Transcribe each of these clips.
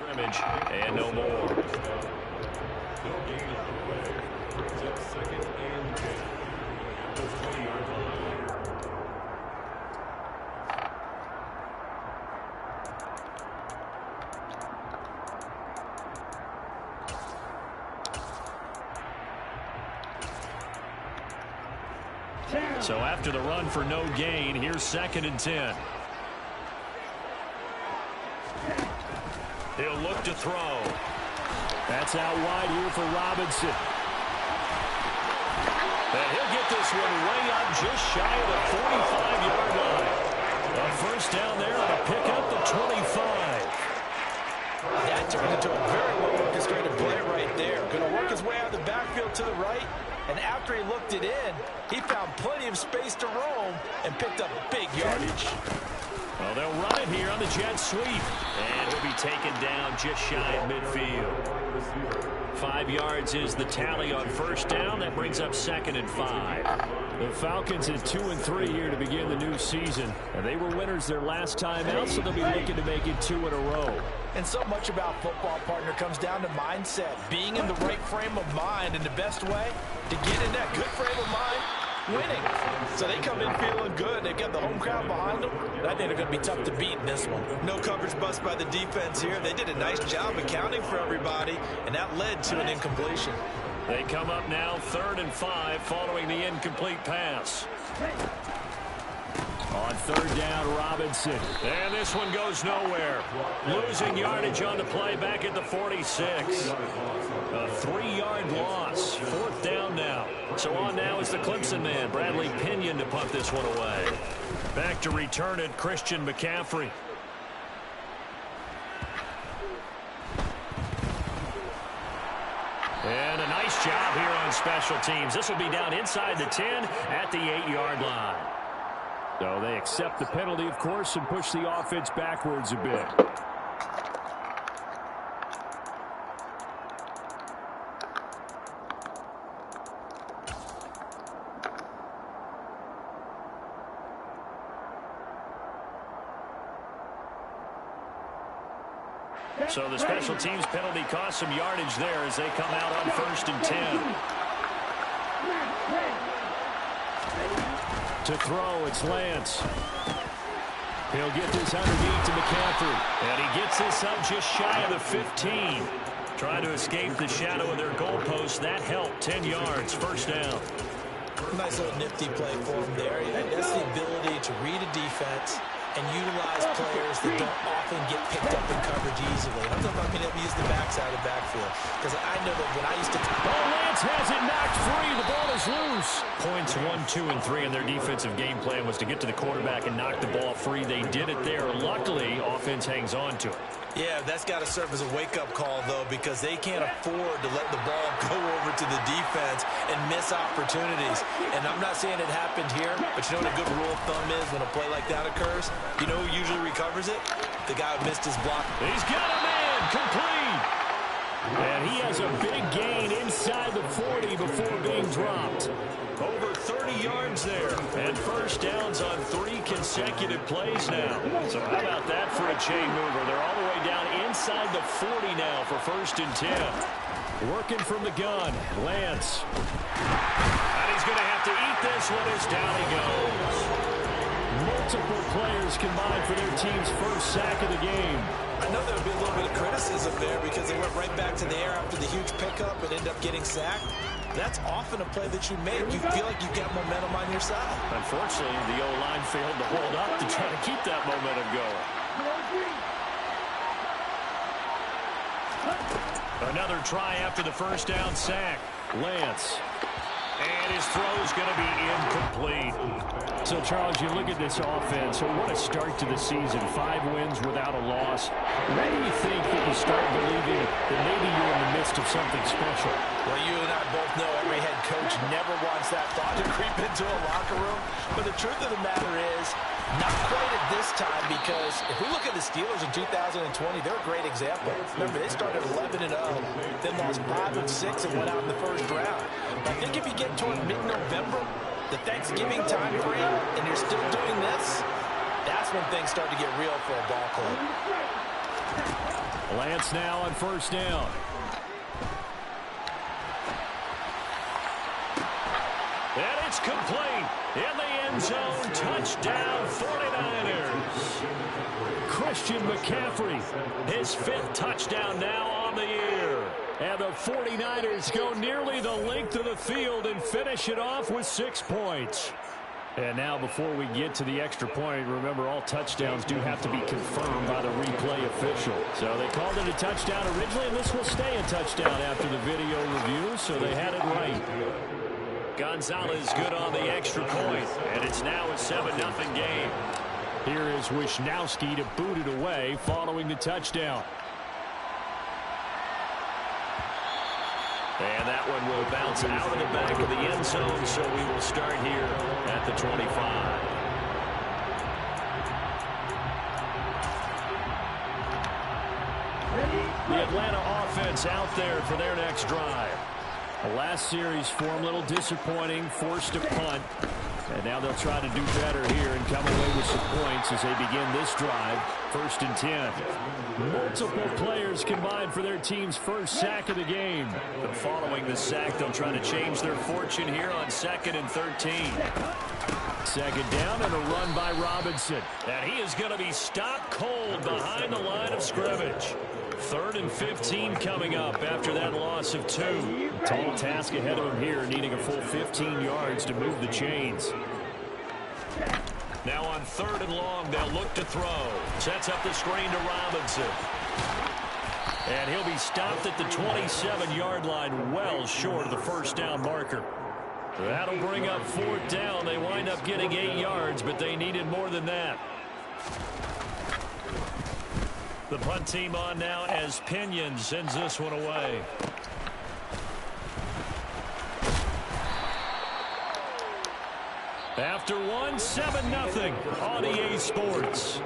Scrimmage and no more. So after the run for no gain, here's 2nd and 10. He'll look to throw. That's out wide here for Robinson. And he'll get this one way up just shy of the 45-yard line. A first down there and a pick up the 25. That turned into a very well-orchestrated play right there. Going to work his way out of the backfield to the right. And after he looked it in, he found plenty of space to roam and picked up big yardage. Well, they'll run it here on the jet sweep. And he'll be taken down just shy of midfield. 5 yards is the tally on first down. That brings up 2nd and 5. The Falcons at 2-3 here to begin the new season. And they were winners their last time out, so they'll be looking to make it 2 in a row. And so much about football, partner, comes down to mindset. Being in the right frame of mind, and the best way to get in that good frame of mind, winning. So they come in feeling good. They've got the home crowd behind them. And I think they're going to be tough to beat in this one. No coverage bust by the defense here. They did a nice job accounting for everybody, and that led to an incompletion. They come up now 3rd and 5 following the incomplete pass. On 3rd down, Robinson. And this one goes nowhere. Losing yardage on the play back at the 46. A 3-yard loss. 4th down now. So on now is the Clemson man, Bradley Pinion, to punt this one away. Back to return it, Christian McCaffrey. And a nice job here on special teams. This will be down inside the 10 at the 8-yard line. So they accept the penalty, of course, and push the offense backwards a bit. So the special teams penalty cost some yardage there as they come out on 1st and 10. To throw, it's Lance. He'll get this underneath to McCaffrey. And he gets this up just shy of the 15. Trying to escape the shadow of their goalpost. That helped. 10 yards, first down. Nice little nifty play for him there. That's the ability to read a defense and utilize players that don't often get picked up in coverage easily. I'm talking about being able to use the backside of the backfield. Because I know that when I used to... Oh, Lance has it knocked free. The ball is loose. Points 1, 2, and 3 in their defensive game plan was to get to the quarterback and knock the ball free. They did it there. Luckily, offense hangs on to it. Yeah, that's got to serve as a wake-up call, though, because they can't afford to let the ball go over to the defense and miss opportunities. And I'm not saying it happened here, but you know what a good rule of thumb is when a play like that occurs? You know who usually recovers it? The guy who missed his block. He's got a man, complete. And he has a big gain inside the 40 before being dropped. Over 30 yards there. And first downs on 3 consecutive plays now. So how about that for a chain mover? They're all the way down inside the 40 now for 1st and 10. Working from the gun, Lance. And he's going to have to eat this one as down he goes. Multiple players combined for their team's first sack of the game. I know there would be a little bit of criticism there because they went right back to the air after the huge pickup and ended up getting sacked. That's often a play that you make. You feel like you've got momentum on your side. Unfortunately, the O-line failed to hold up to try to keep that momentum going. Another try after the first down sack. Lance. And his throw is going to be incomplete. So, Charles, you look at this offense. So what a start to the season. 5 wins without a loss. When do you think that you start believing that maybe you're in the midst of something special? Well, you and I both know every head coach never wants that thought to creep into a locker room. But the truth of the matter is, not quite at this time, because if we look at the Steelers in 2020, they're a great example. Remember, they started 11-0, then lost 5-6 and went out in the first round. But I think if you get toward mid-November, the Thanksgiving time frame, and you're still doing this, that's when things start to get real for a ball club. Lance now on first down. And it's complete. In the end zone, touchdown 49ers. Christian McCaffrey, his 5th touchdown now on the year. And the 49ers go nearly the length of the field and finish it off with 6 points. And now before we get to the extra point, remember all touchdowns do have to be confirmed by the replay official. So they called it a touchdown originally, and this will stay a touchdown after the video review, so they had it right. Gonzalez good on the extra point, and it's now a 7-0 game. Here is Wisnowski to boot it away following the touchdown. And that one will bounce out of the back of the end zone, so we will start here at the 25. The Atlanta offense out there for their next drive. The last series for them, a little disappointing, forced a punt. And now they'll try to do better here and come away with some points as they begin this drive, 1st and 10. Multiple players combined for their team's first sack of the game. But following the sack, they'll try to change their fortune here on 2nd and 13. Second down and a run by Robinson. And he is going to be stopped cold behind the line of scrimmage. 3rd and 15 coming up after that loss of 2. Tall task ahead of him here, needing a full 15 yards to move the chains. Now on 3rd and long, they'll look to throw. Sets up the screen to Robinson. And he'll be stopped at the 27-yard line, well short of the first down marker. That'll bring up 4th down. They wind up getting 8 yards, but they needed more than that. The punt team on now as Pinion sends this one away. After one, 7-0 on EA Sports.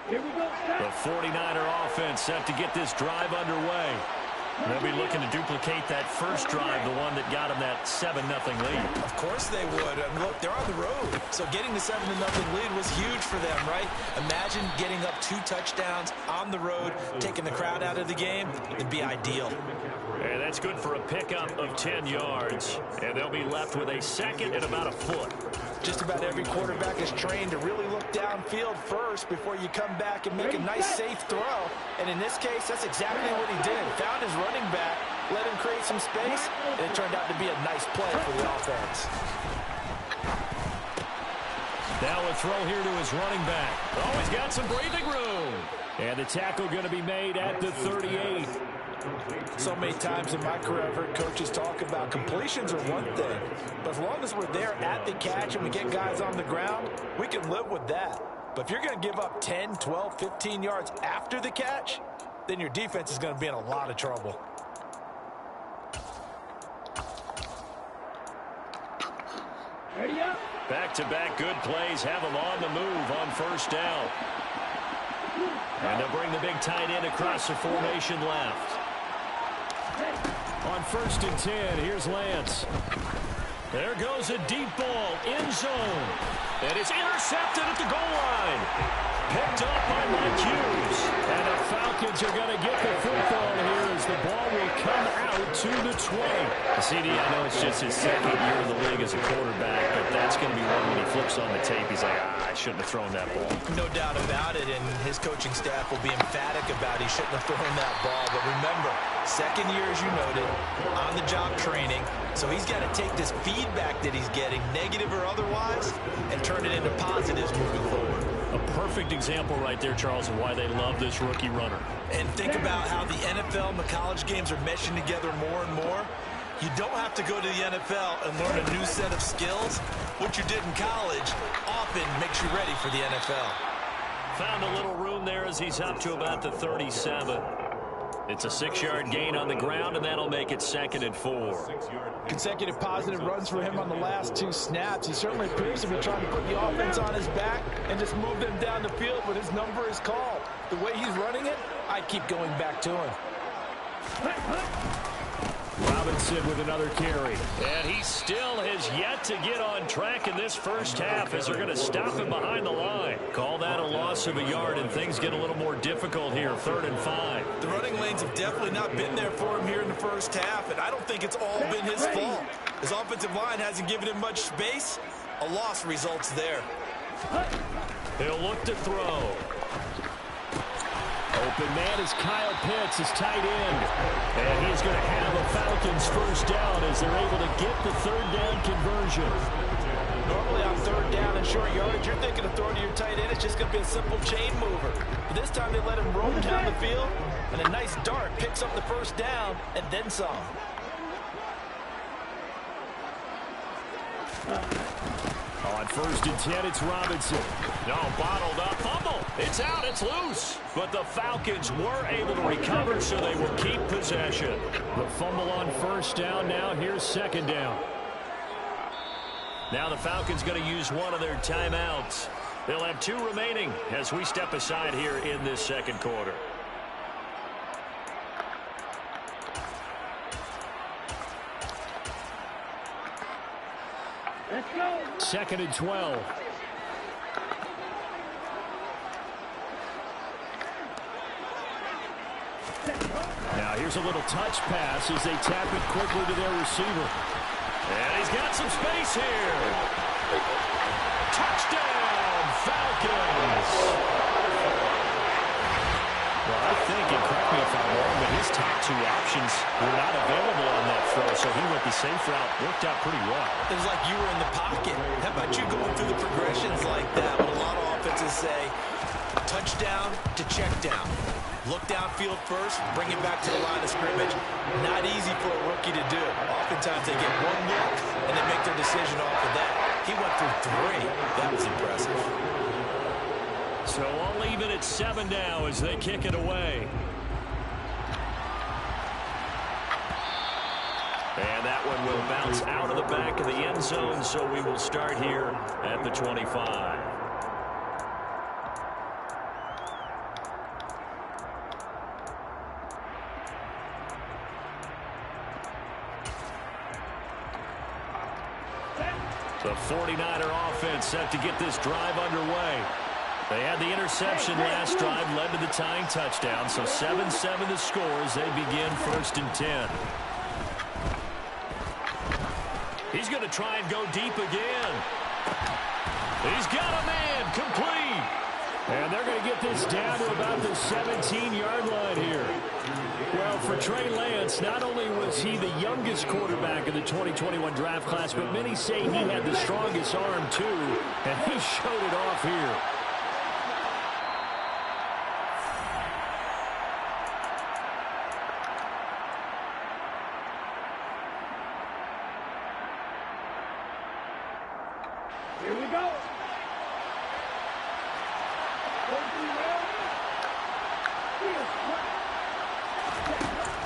Here we go. The 49er offense set to get this drive underway. They'll be looking to duplicate that first drive, the one that got them that 7-0 lead. Of course they would. And look, they're on the road. So getting the 7-0 lead was huge for them, right? Imagine getting up 2 touchdowns on the road, taking the crowd out of the game. It'd be ideal. And that's good for a pickup of 10 yards. And they'll be left with a 2nd and about a foot. Just about every quarterback is trained to really look downfield first before you come back and make a nice, safe throw. And in this case, that's exactly what he did. Found his running back, let him create some space, and it turned out to be a nice play for the offense. Now a throw here to his running back. Oh, he's got some breathing room. And the tackle going to be made at the 38. So many times in my career, I've heard coaches talk about completions are one thing. But as long as we're there at the catch and we get guys on the ground, we can live with that. But if you're going to give up 10, 12, 15 yards after the catch, then your defense is going to be in a lot of trouble. Ready up. Back-to-back good plays have them on the move on first down. And they'll bring the big tight end across the formation left. On 1st and 10, here's Lance. There goes a deep ball, end zone. And it's intercepted at the goal line. Picked up by Mike Hughes. And the Falcons are going to get the football here as the ball will come out to the 20. CD, I know it's just his 2nd year in the league as a quarterback, but that's going to be one when he flips on the tape. He's like, I shouldn't have thrown that ball. No doubt about it, and his coaching staff will be emphatic about he shouldn't have thrown that ball. But remember, 2nd year, as you noted, on-the-job training. So he's got to take this feedback that he's getting, negative or otherwise, and turn it into positives moving forward. A perfect example right there, Charles, of why they love this rookie runner. And think about how the NFL and the college games are meshing together more and more. You don't have to go to the NFL and learn a new set of skills. What you did in college often makes you ready for the NFL. Found a little room there as he's up to about the 37. It's a 6-yard gain on the ground, and that'll make it 2nd and 4. Consecutive positive runs for him on the last 2 snaps. He certainly appears to be trying to put the offense on his back and just move them down the field, but his number is called. The way he's running it, I keep going back to him. Robinson with another carry. And he still has yet to get on track in this first half as they're going to stop him behind the line. Call that a loss of a yard, and things get a little more difficult here, 3rd and 5. The running lanes have definitely not been there for him here in the first half, and I don't think it's all been his fault. His offensive line hasn't given him much space. A loss results there. He'll look to throw. Open man is Kyle Pitts, his tight end. And he's going to have a Falcons first down as they're able to get the 3rd down conversion. Normally on 3rd down and short yardage, you're thinking of throwing to your tight end. It's just going to be a simple chain mover. But this time they let him roam down the field, and a nice dart picks up the first down and then some. On 1st and 10, it's Robinson. No, bottled up. Fumble. It's out. It's loose. But the Falcons were able to recover, so they will keep possession. The fumble on 1st down. Now here's 2nd down. Now the Falcons going to use one of their timeouts. They'll have 2 remaining as we step aside here in this 2nd quarter. Let's go. 2nd and 12. Now here's a little touch pass as they tap it quickly to their receiver. And he's got some space here. Touchdown, Falcons. Well, I think, and correct me if I'm wrong, but his top 2 options were not available on that throw, so he went the safe route. Worked out pretty well. It was like you were in the pocket. How about you going through the progressions like that? What a lot of offenses say, touchdown to check down. Look downfield first, bring it back to the line of scrimmage. Not easy for a rookie to do. Oftentimes they get one look and they make their decision off of that. He went through 3. That was impressive. So all even at 7 now as they kick it away. And that one will bounce out of the back of the end zone, so we will start here at the 25. The 49er offense set to get this drive underway. They had the interception last drive, led to the tying touchdown, so 7-7 the score as they begin 1st and 10. He's going to try and go deep again. He's got a man, complete. And they're going to get this down to about the 17-yard line here. Well, for Trey Lance, not only was he the youngest quarterback in the 2021 draft class, but many say he had the strongest arm too, and he showed it off here. Here we go.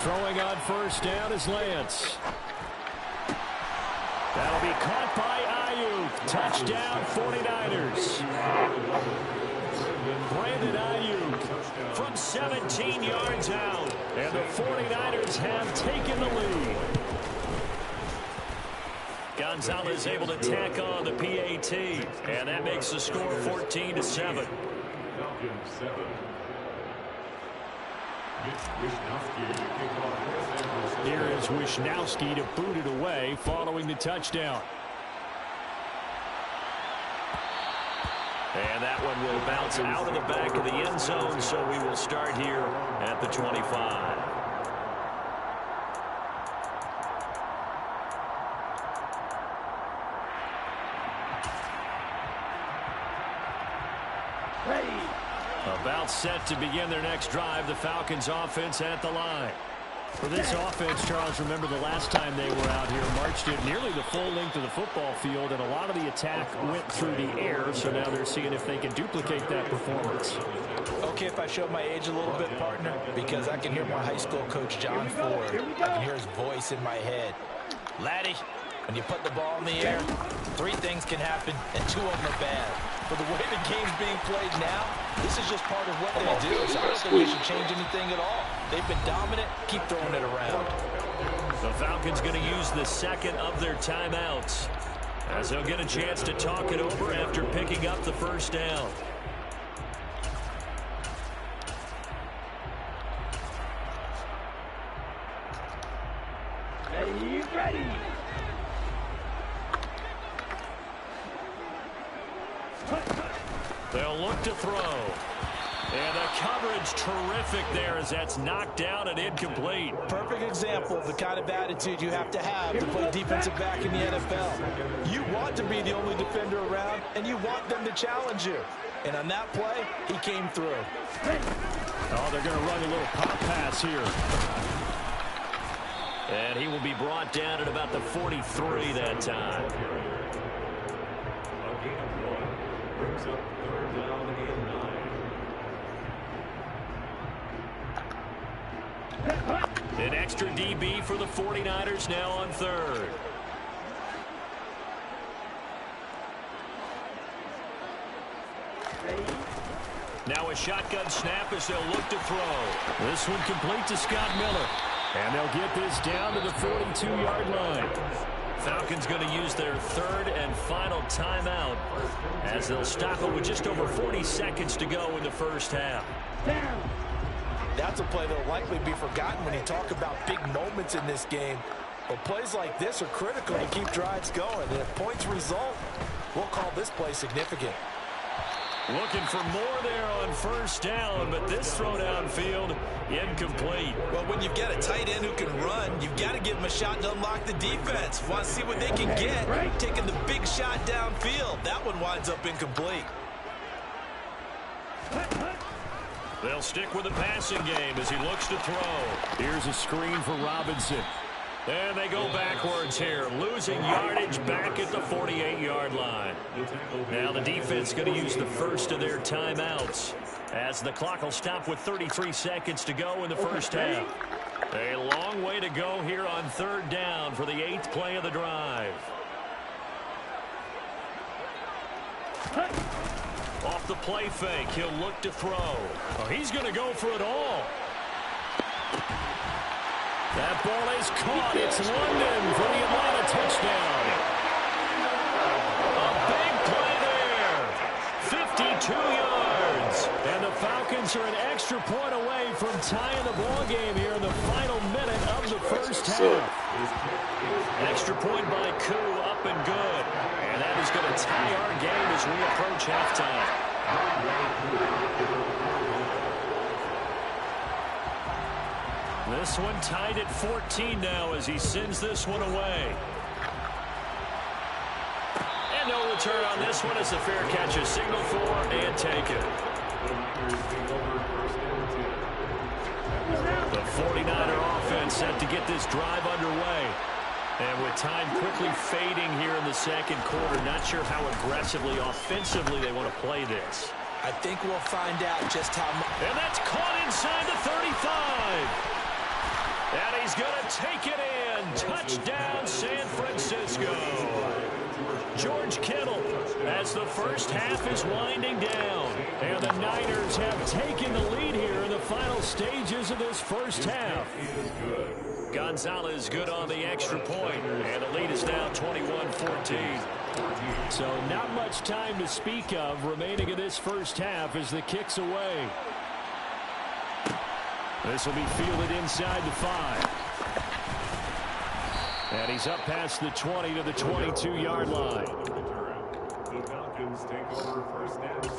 Throwing on 1st down is Lance. That'll be caught by Ayuk. Touchdown, 49ers. Brandon Ayuk from 17 yards out. And the 49ers have taken the lead. Gonzalez able to tack on the PAT. And that makes the score 14-7. Here is Wisnowski to boot it away following the touchdown. And that one will bounce out of the back of the end zone, so we will start here at the 25. About set to begin their next drive, the Falcons offense at the line. For this offense, Charles, remember the last time they were out here, marched it nearly the full length of the football field, and a lot of the attack went through the air, so now they're seeing if they can duplicate that performance. Okay, if I show my age a little bit, partner, because I can hear my high school coach, John Ford. I can hear his voice in my head. Laddie, when you put the ball in the air, 3 things can happen, and 2 of them are bad. For the way the game's being played now, this is just part of what they do, so I don't think we should change anything at all. They've been dominant. Keep throwing it around. The Falcons going to use the second of their timeouts, as they'll get a chance to talk it over after picking up the first down. Ready. They'll look to throw. And the coverage terrific there as that's knocked down and incomplete. Perfect example of the kind of attitude you have to play defensive back in the NFL. You want to be the only defender around, and you want them to challenge you. And on that play, he came through. Oh, they're going to run a little pop pass here. And he will be brought down at about the 43 that time. Brings up third down and 9. An extra DB for the 49ers now on third. Now a shotgun snap as they'll look to throw. This one complete to Scott Miller. And they'll get this down to the 42-yard line. Falcons going to use their third and final timeout as they'll stop it with just over 40 seconds to go in the first half. That's a play that will likely be forgotten when you talk about big moments in this game. But plays like this are critical to keep drives going. And if points result, we'll call this play significant. Looking for more there on first down, but this throw downfield incomplete. Well, when you've got a tight end who can run, you've got to give him a shot to unlock the defense. Want to see what they can get, taking the big shot downfield. That one winds up incomplete. They'll stick with the passing game as he looks to throw. Here's a screen for Robinson. And they go backwards here, losing yardage back at the 48-yard line. Now the defense going to use the first of their timeouts as the clock will stop with 33 seconds to go in the first half. A long way to go here on third down for the 8th play of the drive. Off the play fake, he'll look to throw. Oh, he's going to go for it all. That ball is caught. It's London for the Atlanta touchdown. A big play there. 52 yards. And the Falcons are an extra point away from tying the ball game here in the final minute of the first half. Extra point by Koo, up and good. And that is going to tie our game as we approach halftime. This one tied at 14 now as he sends this one away. And no return on this one as the fair catch is signaled for and taken. The 49er offense set to get this drive underway. And with time quickly fading here in the second quarter, not sure how aggressively, offensively they want to play this. I think we'll find out just how much. And that's caught inside the 35. And he's going to take it in. Touchdown, San Francisco. George Kittle as the first half is winding down. And the Niners have taken the lead here in the final stages of this first half. Gonzalez good on the extra point. And the lead is now 21-14. So not much time to speak of remaining in this first half as the kick's away. This will be fielded inside the 5. And he's up past the 20 to the 22-yard line. The Falcons take over first and 10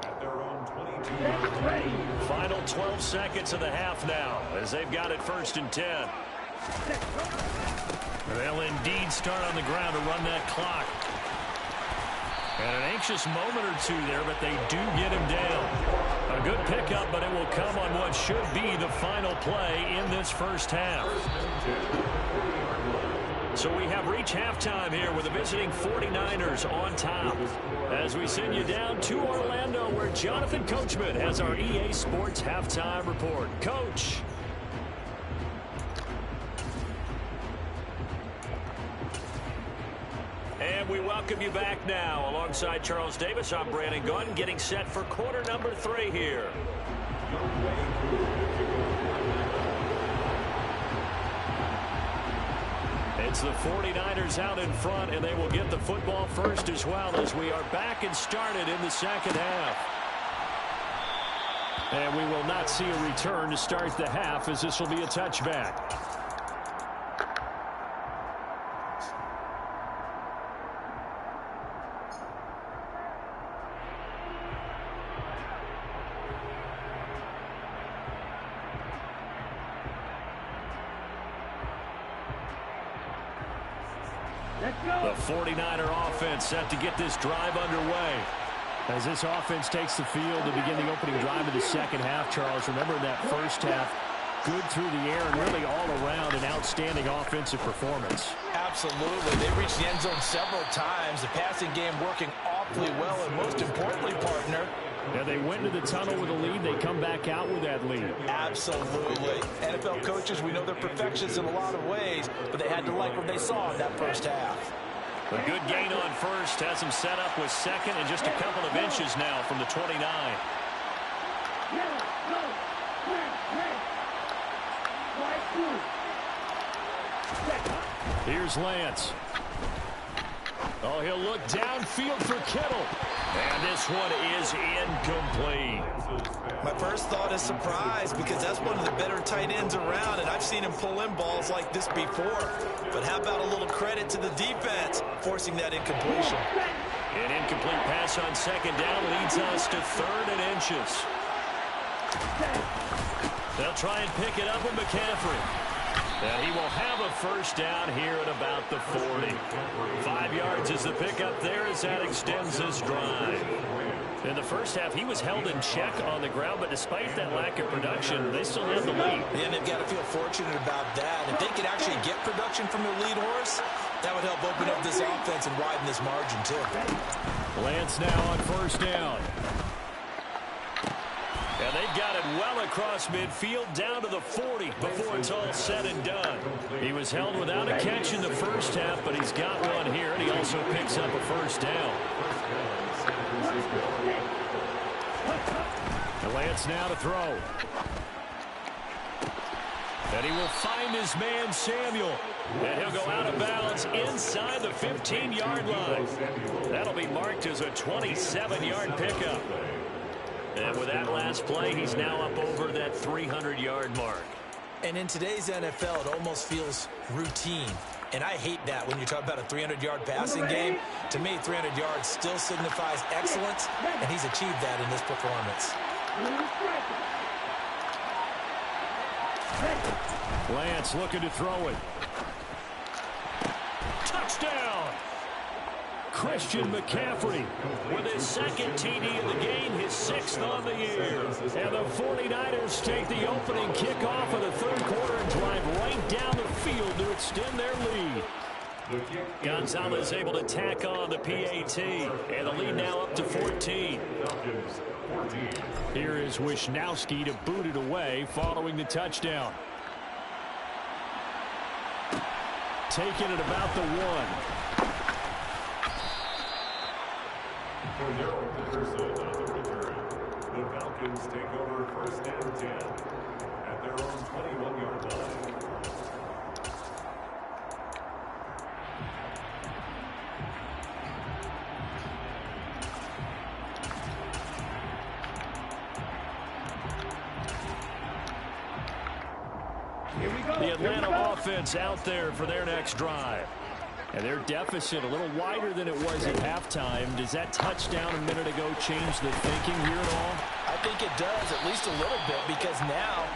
at their own 22. Final 12 seconds of the half now as they've got it first and 10. They'll indeed start on the ground to run that clock. And an anxious moment or two there, but they do get him down. A good pickup, but it will come on what should be the final play in this first half. So we have reached halftime here with the visiting 49ers on top. As we send you down to Orlando, where Jonathan Coachman has our EA Sports halftime report. Coach. And we welcome you back now. Alongside Charles Davis, I'm Brandon Gunn, getting set for quarter number 3 here. offense. The 49ers out in front, and they will get the football first as well as we are back and started in the second half. And we will not see a return to start the half, as this will be a touchback. The 49er offense set to get this drive underway. As this offense takes the field to begin the opening drive of the second half, Charles, remember in that first half, good through the air and really all around an outstanding offensive performance. Absolutely. They reached the end zone several times. The passing game working awfully well, and most importantly, partner, yeah, they went into the tunnel with a lead. They come back out with that lead. Absolutely. NFL coaches, we know they're perfectionists in a lot of ways, but they had to like what they saw in that first half. A good gain on first has him set up with second and just a couple of inches now from the 29. Here's Lance. Oh, he'll look downfield for Kittle. And this one is incomplete. My first thought is surprise, because that's one of the better tight ends around, and I've seen him pull in balls like this before. But how about a little credit to the defense forcing that incompletion? An incomplete pass on second down leads us to third and inches. They'll try and pick it up with McCaffrey. And he will have a first down here at about the 40. 5 yards is the pickup there as that extends this drive. In the first half, he was held in check on the ground, but despite that lack of production, they still have the lead. And they've got to feel fortunate about that. If they could actually get production from their lead horse, that would help open up this offense and widen this margin, too. Lance now on first down. And they've got it well across midfield down to the 40 before it's all said and done. He was held without a catch in the first half, but he's got one here, and he also picks up a first down. And Lance now to throw. And he will find his man Samuel. And he'll go out of bounds inside the 15-yard line. That'll be marked as a 27-yard pickup. And with that last play, he's now up over that 300-yard mark. And in today's NFL, it almost feels routine. And I hate that when you talk about a 300-yard passing game. To me, 300 yards still signifies excellence, and he's achieved that in this performance. Lance looking to throw it. Touchdown! Christian McCaffrey with his second TD of the game, his 6th on the year. And the 49ers take the opening kickoff of the third quarter and drive right down the field to extend their lead. Gonzalez able to tack on the PAT, and the lead now up to 14. Here is Wisnowski to boot it away following the touchdown. Taking it about the 1. For Darrell Henderson on the return, the Falcons take over first and 10 at their own 21-yard line. The Atlanta offense out there for their next drive. And their deficit a little wider than it was at halftime. Does that touchdown a minute ago change the thinking here at all? I think it does, at least a little bit, because now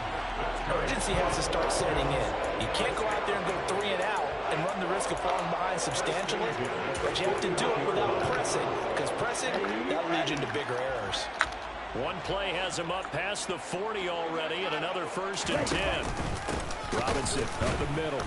urgency has to start setting in. You can't go out there and go 3 and out and run the risk of falling behind substantially, but you have to do it without pressing, because pressing, that leads you into bigger errors. One play has him up past the 40 already, and another first and 10. Robinson up the middle.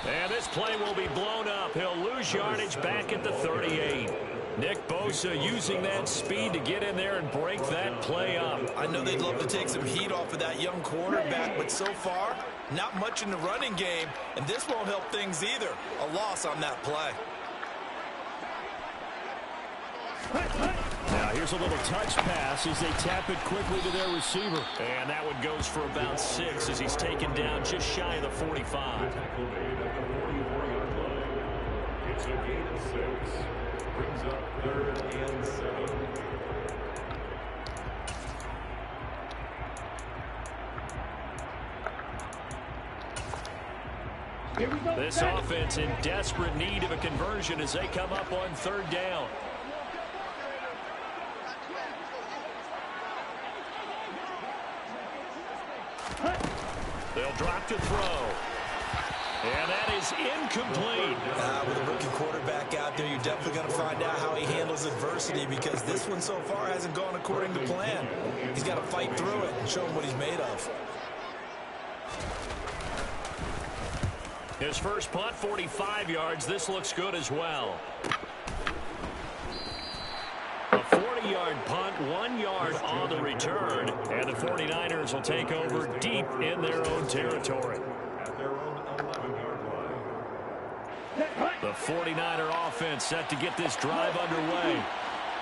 And this play will be blown up. He'll lose yardage back at the 38. Nick Bosa using that speed to get in there and break that play up. I know they'd love to take some heat off of that young quarterback, but so far, not much in the running game, and this won't help things either. A loss on that play. Now here's a little touch pass as they tap it quickly to their receiver. And that one goes for about 6 as he's taken down just shy of the 45. It's a gain of 6. Brings up 3rd and 7. This offense in desperate need of a conversion as they come up on 3rd down. They'll drop to throw. And that is incomplete. With a rookie quarterback out there, you're definitely going to find out how he handles adversity, because this one so far hasn't gone according to plan. He's got to fight through it and show him what he's made of. His first punt, 45 yards. This looks good as well. A 40-yard punt, 1 yard on the return. And the 49ers will take over deep in their own territory. At their own 11-yard line. The 49er offense set to get this drive underway.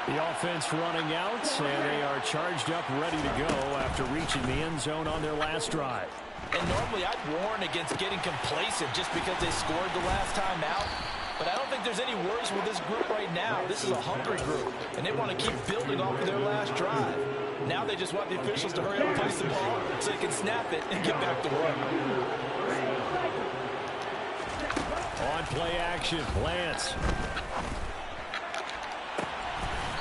The offense running out, and they are charged up, ready to go after reaching the end zone on their last drive. And normally I'd warn against getting complacent just because they scored the last time out. But I don't think there's any worries with this group right now. This is a hungry group, and they want to keep building off of their last drive. Now they just want the officials to hurry up and place the ball so they can snap it and get back to work. On play action, Lance.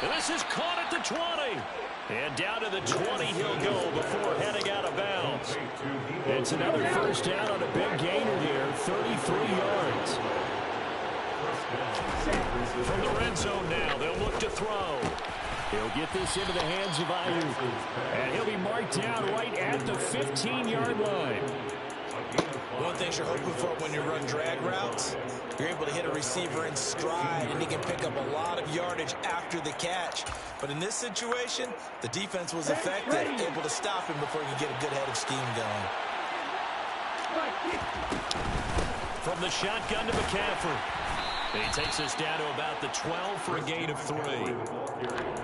And this is caught at the 20. And down to the 20 he'll go before heading out of bounds. It's another first down on a big gainer here, 33 yards. From the red zone now, they'll look to throw. He'll get this into the hands of Ayuk. And he'll be marked down right at the 15-yard line. One thing you're hoping for when you run drag routes, you're able to hit a receiver in stride, and he can pick up a lot of yardage after the catch. But in this situation, the defense was effective, able to stop him before you get a good head of steam going. From the shotgun to McCaffrey. He takes us down to about the 12 for a gain of 3.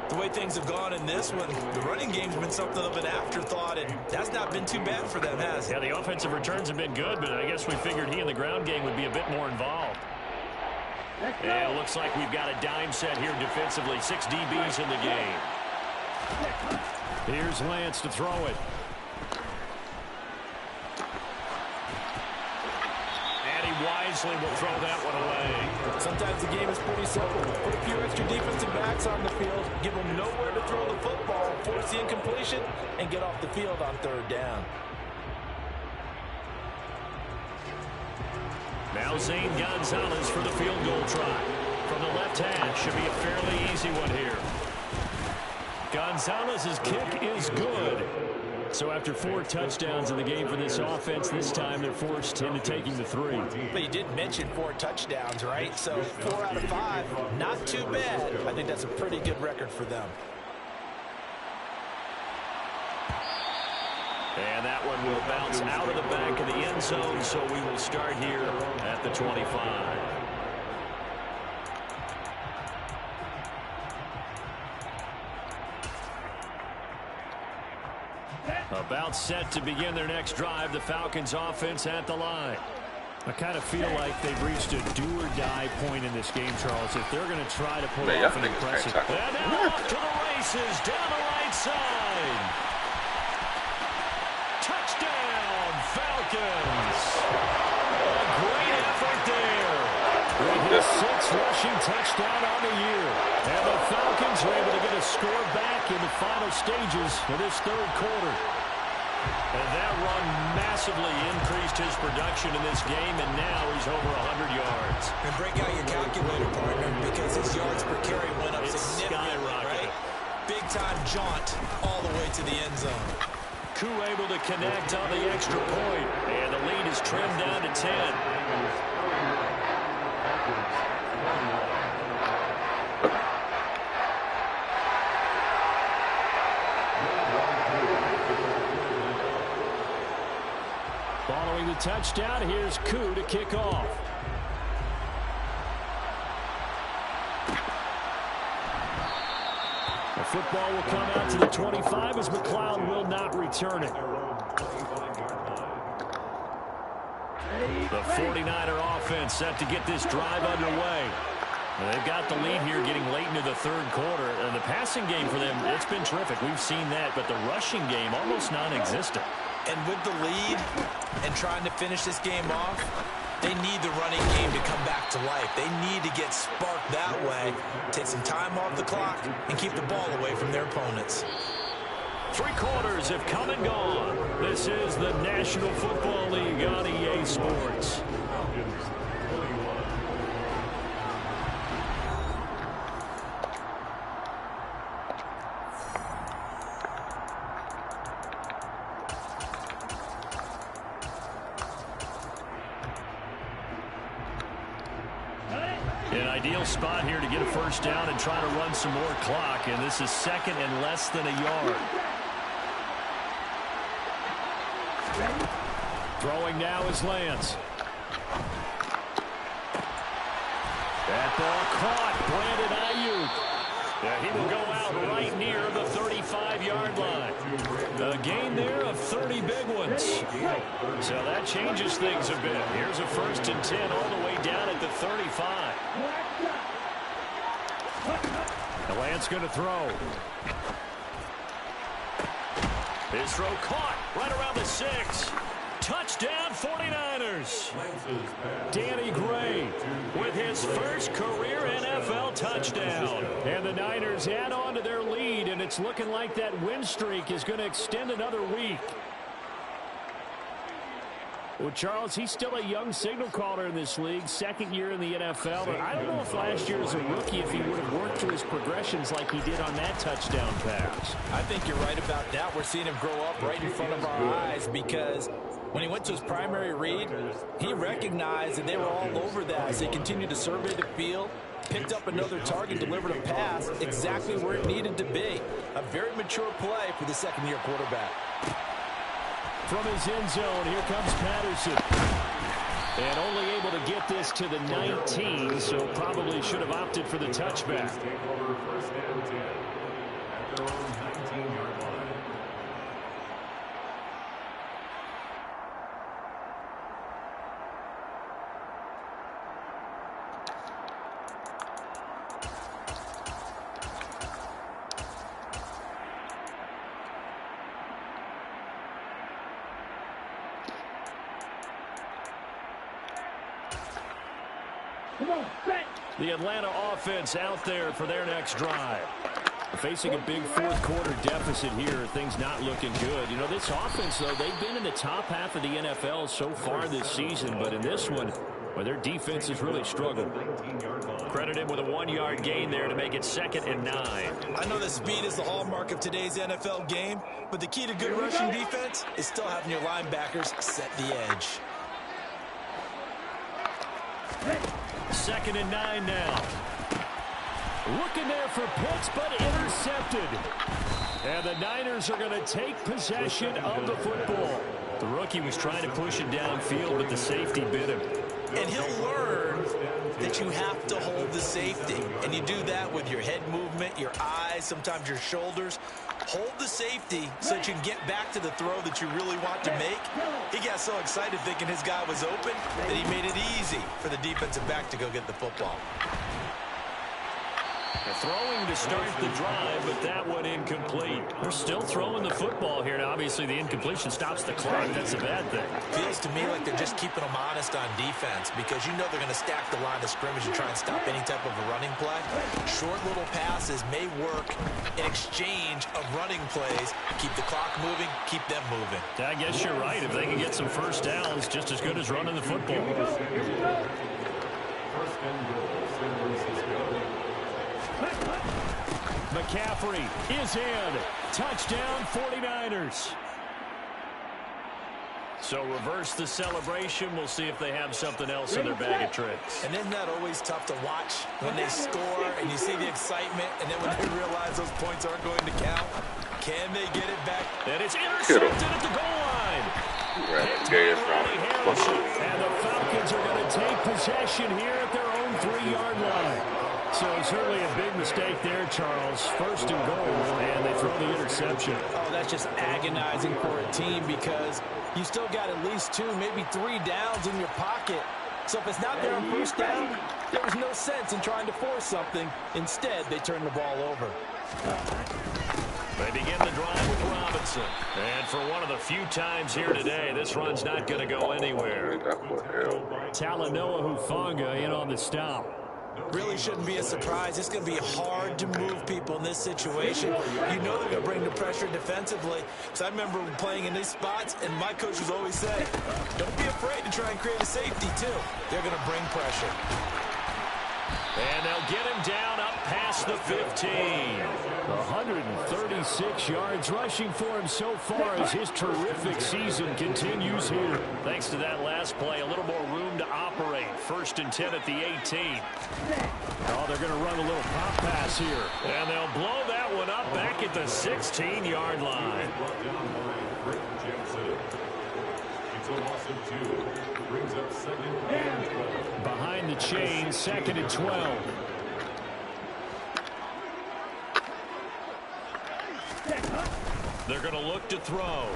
The way things have gone in this one, the running game's been something of an afterthought, and that's not been too bad for them, has it? Yeah, the offensive returns have been good, but I guess we figured he in the ground game would be a bit more involved. Yeah, it looks like we've got a dime set here defensively. 6 DBs in the game. Here's Lance to throw it. Wisely will throw that one away. Sometimes the game is pretty simple. Put a few extra defensive backs on the field, give them nowhere to throw the football, force the incompletion, and get off the field on 3rd down. Now Zane Gonzalez for the field goal try. From the left hash, should be a fairly easy one here. Gonzalez's kick is good. So after 4 touchdowns in the game for this offense, this time they're forced into taking the 3. But you did mention 4 touchdowns, right? So 4 out of 5, not too bad. I think that's a pretty good record for them. And that one will bounce out of the back of the end zone, so we will start here at the 25. About set to begin their next drive, the Falcons offense at the line. I kind of feel like they've reached a do-or-die point in this game, Charles, if they're going to try to pull off an impressive. And now off to the races, down the right side. Touchdown, Falcons. A great effort there. His 6th rushing touchdown on the year. And the Falcons are able to get a score back in the final stages of this 3rd quarter. And that run massively increased his production in this game, and now he's over 100 yards. And break out your calculator, partner, because his yards per carry went up significantly, right? Big-time jaunt all the way to the end zone. Koo able to connect on the extra point, and the lead is trimmed down to 10. Following the touchdown, here's Koo to kick off. The football will come out to the 25 as McLeod will not return it. The 49er offense set to get this drive underway. They've got the lead here getting late into the third quarter. And the passing game for them, it's been terrific. We've seen that. But the rushing game, almost non-existent. And with the lead and trying to finish this game off, they need the running game to come back to life. They need to get sparked that way, take some time off the clock, and keep the ball away from their opponents. 3 quarters have come and gone. This is the National Football League on EA Sports. An ideal spot here to get a first down and try to run some more clock, and this is second and less than a yard. Throwing now is Lance. That ball caught. Brandon Ayuk. Yeah, he will go out right near the 35-yard line. A gain there of 30 big ones. So that changes things a bit. Here's a 1st and 10 all the way down at the 35. The Lance going to throw. His throw caught right around the 6. Touchdown 49ers. Danny Gray with his first career NFL touchdown. And the Niners add on to their lead, and it's looking like that win streak is going to extend another week. Well, Charles, he's still a young signal caller in this league, 2nd year in the NFL. And I don't know if last year as a rookie, if he would have worked through his progressions like he did on that touchdown pass. I think you're right about that. We're seeing him grow up right in front of our eyes because when he went to his primary read, he recognized that they were all over that as they continued to survey the field, picked up another target, delivered a pass exactly where it needed to be. A very mature play for the 2nd-year quarterback. From his end zone, here comes Patterson. And only able to get this to the 19, so probably should have opted for the touchback. The Atlanta offense out there for their next drive. Facing a big 4th quarter deficit here, things not looking good. You know, this offense, though, they've been in the top half of the NFL so far this season, but in this one, well, their defense has really struggled. Credit him with a 1-yard gain there to make it 2nd and 9. I know that speed is the hallmark of today's NFL game, but the key to good rushing defense is still having your linebackers set the edge. 2nd and 9 now. Looking there for Pitts, but intercepted. And the Niners are going to take possession of the football. The rookie was trying to push it downfield, but the safety bit him. And he'll learn that you have to hold the safety. And you do that with your head movement, your eyes, sometimes your shoulders. Hold the safety so that you can get back to the throw that you really want to make. He got so excited thinking his guy was open that he made it easy for the defensive back to go get the football. Throwing to start the drive, but that one incomplete. They're still throwing the football here. Now, obviously, the incompletion stops the clock. That's a bad thing. Feels to me like they're just keeping them honest on defense because you know they're going to stack the line of scrimmage and try and stop any type of a running play. Short little passes may work in exchange of running plays. Keep the clock moving, keep them moving. I guess you're right. If they can get some first downs, just as good as running the football. First and goal, San Francisco. McCaffrey is in. Touchdown 49ers. So reverse the celebration. We'll see if they have something else in their bag of tricks. And isn't that always tough to watch when they score and you see the excitement and then when they realize those points aren't going to count? Can they get it back? And it's intercepted at the goal line. And the Falcons are going to take possession here at their own 3-yard line. So certainly a big mistake there, Charles. First and goal, and they throw the interception. Oh, that's just agonizing for a team because you still got at least 2, maybe 3 downs in your pocket. So if it's not there on first down, there was no sense in trying to force something. Instead, they turn the ball over. They begin the drive with Robinson. And for one of the few times here today, this run's not going to go anywhere. Talanoa Hufanga in on the stop. Really shouldn't be a surprise. It's going to be hard to move people in this situation. You know they're going to bring the pressure defensively. So I remember playing in these spots, and my coach would always say, don't be afraid to try and create a safety, too. They're going to bring pressure. And they'll get him down up past the 15. 136 yards rushing for him so far as his terrific season continues here. Thanks to that last play, a little more room to operate. 1st and 10 at the 18. Oh, they're going to run a little pop pass here. And they'll blow that one up back at the 16-yard line. It's a loss of 2. Brings up 2nd and 12. Behind the chain, 2nd and 12. They're going to look to throw.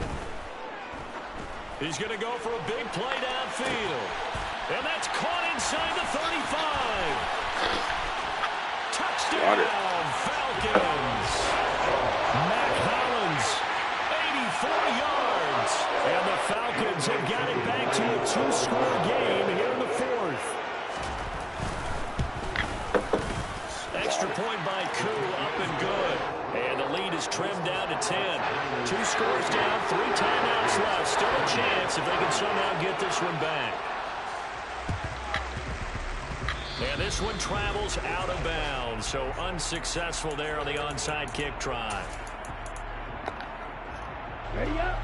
He's going to go for a big play downfield. And that's caught inside the 35. Touchdown, Falcons. Matt Hollins, 84 yards. And the Falcons have got it back to a 2-score game here in the 4th. Extra point by Koo, up and good. And the lead is trimmed down to 10. 2 scores down, 3 timeouts left. Still a chance if they can somehow get this one back. And this one travels out of bounds, so unsuccessful there on the onside kick try. Ready up.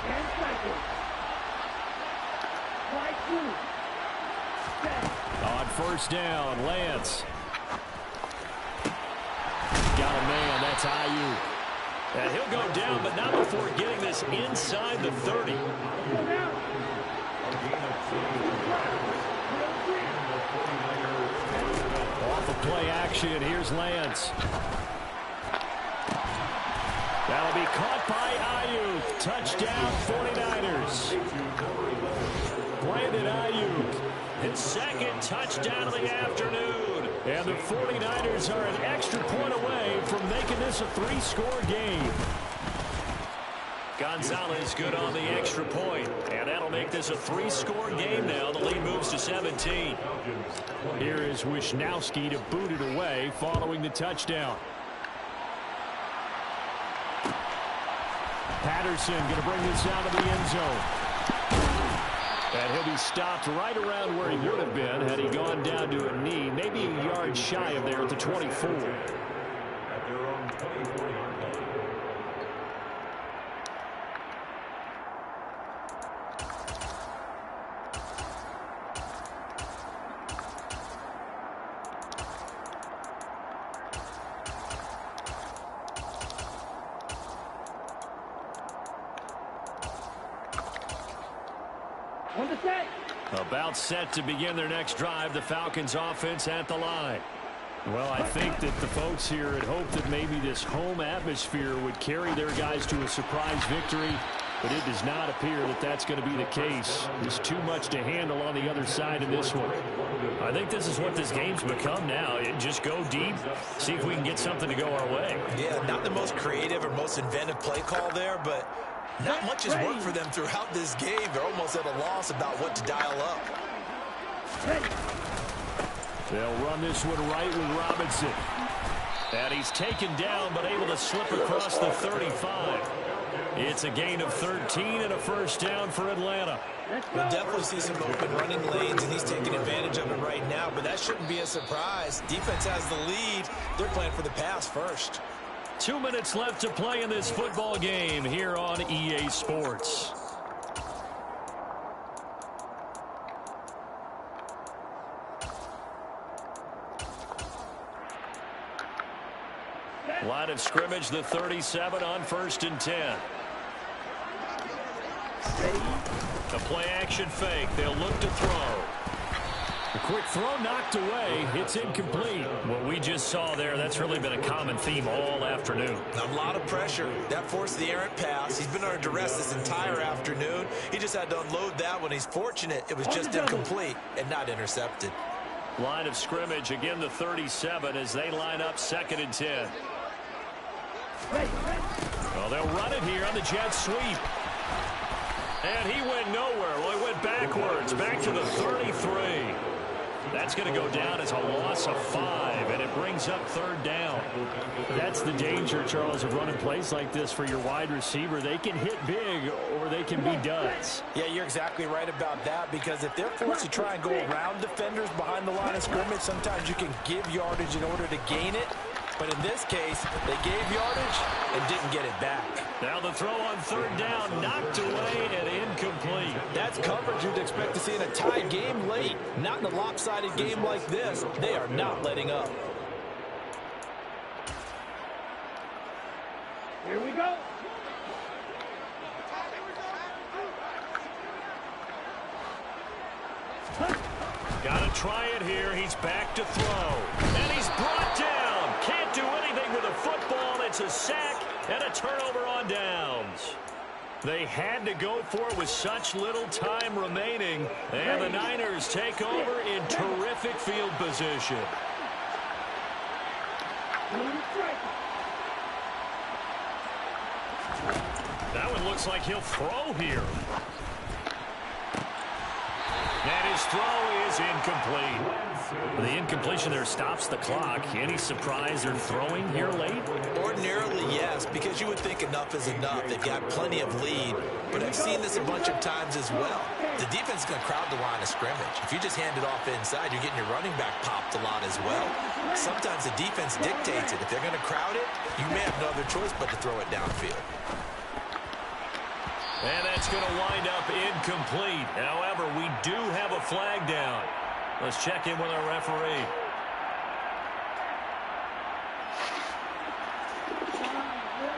And cycle. 5-2. Set. On 1st down, Lance. Got a man, that's Ayuk. And he'll go down, but not before getting this inside the 30. Off of play action, here's Lance. That'll be caught by Ayuk. Touchdown, 49ers. Brandon Ayuk, his 2nd touchdown of the afternoon. And the 49ers are an extra point away from making this a 3-score game. Gonzalez good on the extra point. And that'll make this a 3-score game now. The lead moves to 17. Here is Wisnowski to boot it away following the touchdown. Patterson going to bring this out of the end zone. And he'll be stopped right around where he would have been had he gone down to a knee, maybe a yard shy of there at the 24. At their own 24-yard line. About set to begin their next drive, the Falcons offense at the line. Well, I think that the folks here had hoped that maybe this home atmosphere would carry their guys to a surprise victory, but it does not appear that that's going to be the case. There's too much to handle on the other side of this one. I think this is what this game's become now. Just go deep, see if we can get something to go our way. Yeah, not the most creative or most inventive play call there, but not much has worked for them throughout this game. They're almost at a loss about what to dial up. They'll run this one right with Robinson. And he's taken down but able to slip across the 35. It's a gain of 13 and a 1st down for Atlanta. We'll definitely see some open running lanes, and he's taking advantage of it right now, but that shouldn't be a surprise. Defense has the lead. They're playing for the pass first. 2 minutes left to play in this football game here on EA Sports. Line of scrimmage, the 37 on 1st and 10. The play action fake. They'll look to throw. A quick throw knocked away. It's incomplete. What we just saw there, that's really been a common theme all afternoon. A lot of pressure. That forced the errant pass. He's been under duress this entire afternoon. He just had to unload that one. He's fortunate it was just incomplete and not intercepted. Line of scrimmage, again the 37 as they line up 2nd and 10. Well, they'll run it here on the jet sweep. And he went nowhere. Well, he went backwards, back to the 33. That's going to go down as a loss of 5, and it brings up 3rd down. That's the danger, Charles, of running plays like this for your wide receiver. They can hit big or they can be duds. Yeah, you're exactly right about that, because if they're forced to try and go around defenders behind the line of scrimmage, sometimes you can give yardage in order to gain it. But in this case, they gave yardage and didn't get it back. Now the throw on 3rd down, knocked away and incomplete. That's coverage you'd expect to see in a tie game late. Not in a lopsided game like this. They are not letting up. Here we go. Got to try it here. He's back to throw. And he's brought down. Can't do anything with a football. It's a sack and a turnover on downs. They had to go for it with such little time remaining. And the Niners take over in terrific field position. That one looks like he'll throw here. And his throw is incomplete. The incompletion there stops the clock. Any surprise they're throwing here late? Ordinarily, yes, because you would think enough is enough. They've got plenty of lead, but I've seen this a bunch of times as well. The defense is going to crowd the line of scrimmage. If you just hand it off inside, you're getting your running back popped a lot as well. Sometimes the defense dictates it. If they're going to crowd it, you may have no other choice but to throw it downfield. And that's going to wind up incomplete. However, we do have a flag down. Let's check in with our referee.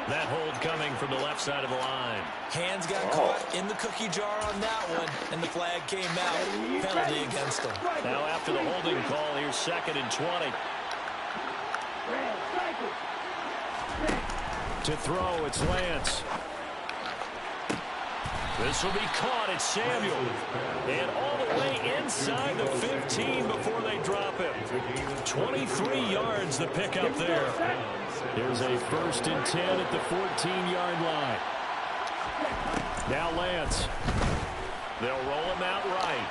That hold coming from the left side of the line. Hands got caught in the cookie jar on that one, and the flag came out. Penalty against them. Now after the holding call, here's 2nd and 20. To throw, it's Lance. This will be caught. It's Samuel. And all the way inside the 15 before they drop him. 23 yards the pickup there. Here's a 1st and 10 at the 14-yard line. Now Lance. They'll roll him out right.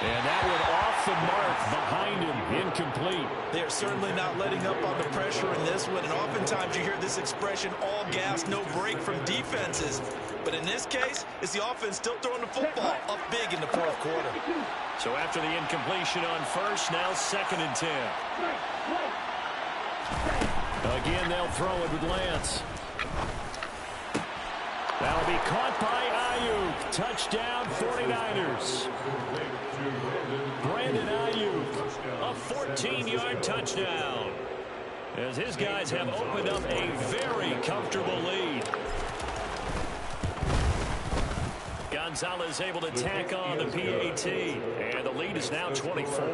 And that one off the mark behind him, incomplete. They're certainly not letting up on the pressure in this one, and oftentimes you hear this expression, all gas, no break from defenses. But in this case, it's the offense still throwing the football up big in the 4th quarter. So after the incompletion on 1st, now 2nd and 10. Again, they'll throw it with Lance. That'll be caught by Ayuk. Touchdown, 49ers. Brandon Ayuk, a 14-yard touchdown. As his guys have opened up a very comfortable lead. Gonzalez able to tack on the PAT. And the lead is now 24.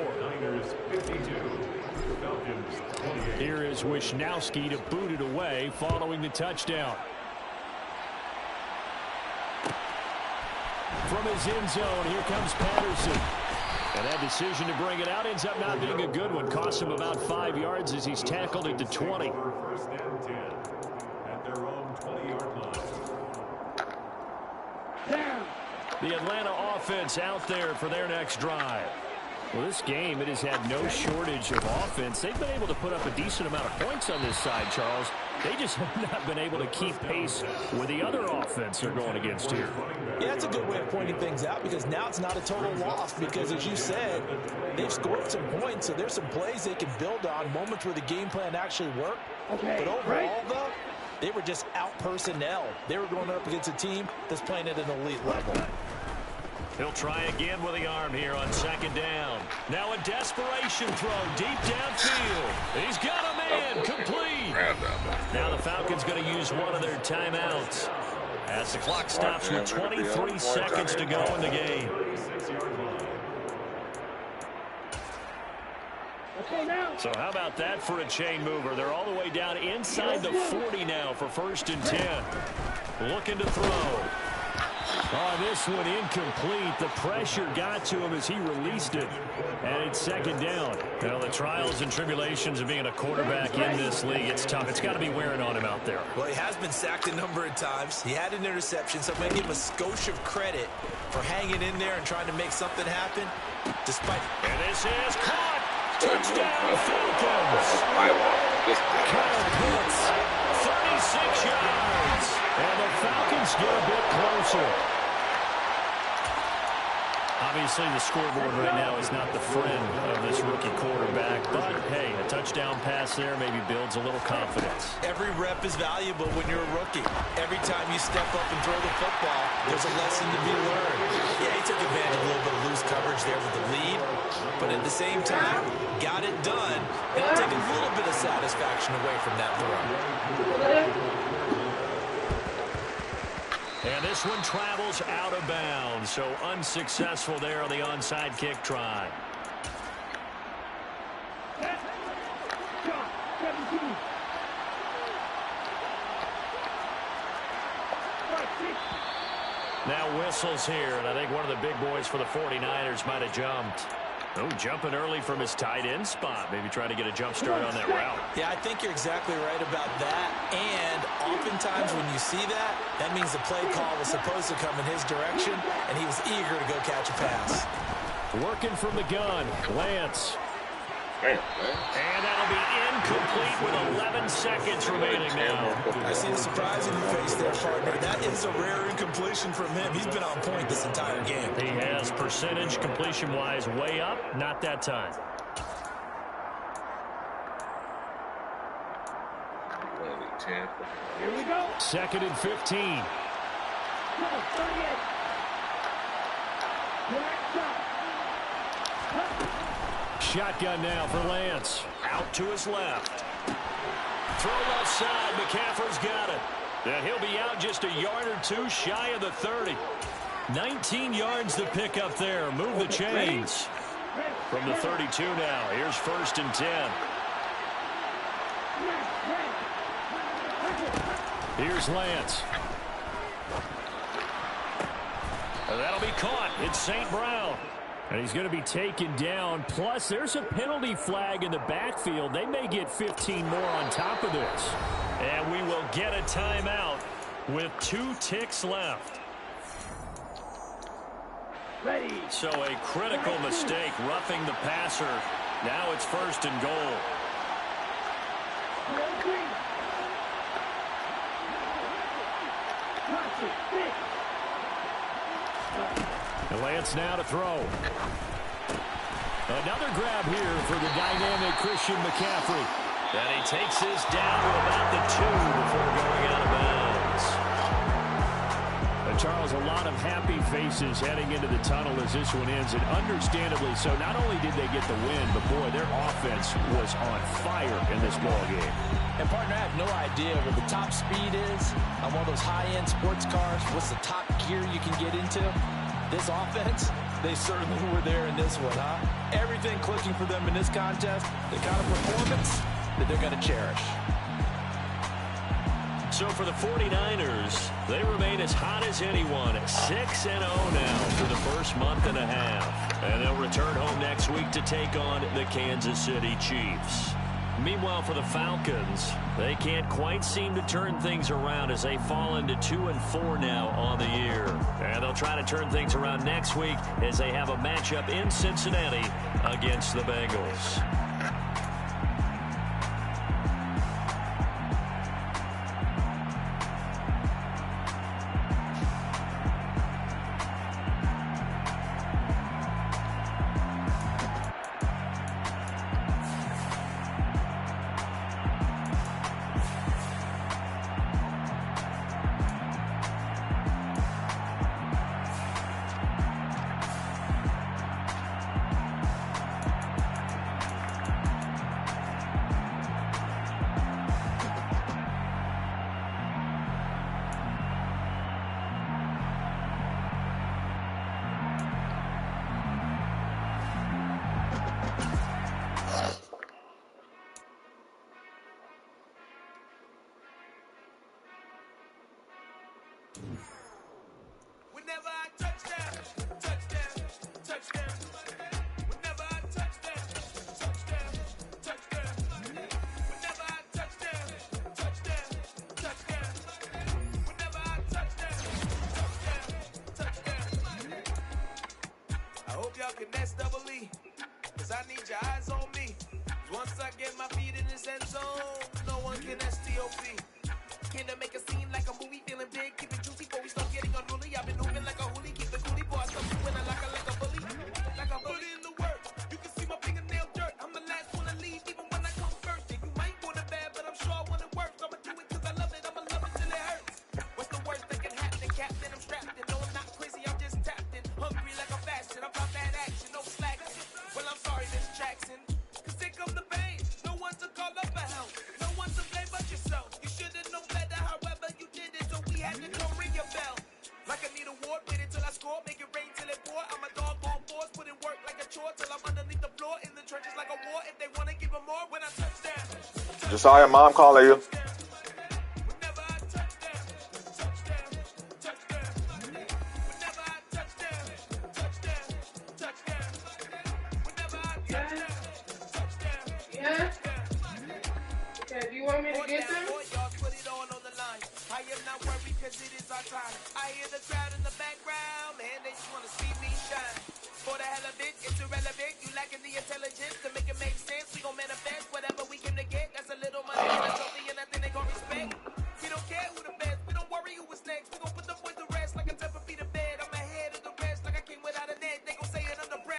Here is Wisnowski to boot it away following the touchdown. From his end zone, here comes Patterson. And that decision to bring it out ends up not being a good one. Costs him about 5 yards as he's tackled at the 20. 1st and 10 at their own 20-yard line. The Atlanta offense out there for their next drive. Well, this game, it has had no shortage of offense. They've been able to put up a decent amount of points on this side, Charles. They just have not been able to keep pace with the other offense they're going against here. Yeah, that's a good way of pointing things out, because now it's not a total loss, because as you said, they've scored some points, so there's some plays they can build on, moments where the game plan actually worked. But overall, though, they were just out personnel. They were going up against a team that's playing at an elite level. He'll try again with the arm here on 2nd down. Now a desperation throw deep downfield. He's got a man, complete. Now the Falcons going to use one of their timeouts as the clock stops with 23 seconds to go in the game. So how about that for a chain mover? They're all the way down inside the 40 now for 1st and 10. Looking to throw. Oh, this one incomplete. The pressure got to him as he released it. And it's 2nd down. You know, the trials and tribulations of being a quarterback in this league, it's tough. It's got to be wearing on him out there. Well, he has been sacked a number of times. He had an interception, so I'm going to give him a skosh of credit for hanging in there and trying to make something happen. Despite. And this is caught. Touchdown, Falcons. Kyle Pitts, 36 yards. And the Falcons get a bit closer. Obviously, the scoreboard right now is not the friend of this rookie quarterback. But, hey, a touchdown pass there maybe builds a little confidence. Every rep is valuable when you're a rookie. Every time you step up and throw the football, there's a lesson to be learned. Yeah, he took advantage of a little bit of loose coverage there with the lead. But at the same time, got it done. And it'll take a little bit of satisfaction away from that throw. And this one travels out of bounds, so unsuccessful there on the onside kick try. Now whistles here, and I think one of the big boys for the 49ers might have jumped. Oh, jumping early from his tight end spot. Maybe trying to get a jump start on that route. Yeah, I think you're exactly right about that. And oftentimes when you see that, that means the play call was supposed to come in his direction, and he was eager to go catch a pass. Working from the gun, Lance. And that'll be incomplete with 11 seconds remaining now. I see the surprise in your face there, partner. That is a rare incompletion from him. He's been on point this entire game. He has percentage completion-wise way up. Not that time. Here we go. 2nd and 15. Shotgun now for Lance. Out to his left. Throw left side. McCaffrey's got it. And he'll be out just a yard or two shy of the 30. 19 yards to pick up there. Move the chains. From the 32 now. Here's 1st and 10. Here's Lance. And that'll be caught. It's St. Brown. And he's going to be taken down. Plus, there's a penalty flag in the backfield. They may get 15 more on top of this. And we will get a timeout with 2 ticks left. Ready. So a critical mistake, roughing the passer. Now it's 1st and goal. And Lance now to throw. Another grab here for the dynamic Christian McCaffrey. And he takes this down to about the 2 before going out of bounds. And Charles, a lot of happy faces heading into the tunnel as this one ends. And understandably so, not only did they get the win, but boy, their offense was on fire in this ballgame. And, partner, I have no idea what the top speed is on one of those high-end sports cars. What's the top gear you can get into? This offense, they certainly were there in this one, huh? Everything clicking for them in this contest, the kind of performance that they're going to cherish. So for the 49ers, they remain as hot as anyone, 6-0 now through the first month and a half. And they'll return home next week to take on the Kansas City Chiefs. Meanwhile, for the Falcons, they can't quite seem to turn things around as they fall into 2-4 now on the year. And they'll try to turn things around next week as they have a matchup in Cincinnati against the Bengals. up, and that's double E. Cause I need your eyes on me. Once I get my feet in this end zone, no one can STOP. Can I make a scene like a movie, feeling big, keep it juicy before we start getting unruly. I've been moving like a hoodie, keep the coolie boy. I stop you when I like a bully. Like a bully in the work. You can see my fingernail dirt. I'm the last one to leave, even when I come first. And you might want it bad, but I'm sure I want it worse. I'ma do it cause I love it, I'ma love it till it hurts. What's the worst that can happen, Captain? I'm strapped in. No, I'm not crazy, I'm just tapped in. Hungry like a fashion, I'm about that action, no slacking. Well, I'm sorry, Miss Jackson. Cause here come the pain. No one to call up for help. No one to blame but yourself. You should've known better, however you did it. So we had to come ring your bell. Like I need a ward, wait until I score. Make it rain till it pour. I'm a dog on force, put in work like a chore. Till I'm underneath the floor, in the trenches like a war. If they wanna give them more, when I touch down. Josiah, mom calling you. Whenever I touch down, touch down, touch down. Whenever I touch down, touch down, touch down. Whenever I touch down, touch down. Yeah? Okay, do you want me to get them? Put it all on the line. I am not worried because it is our time. I hear the crowd in the background, man, they just want to see me shine. For the hell of it, it's irrelevant. You lacking the intelligence.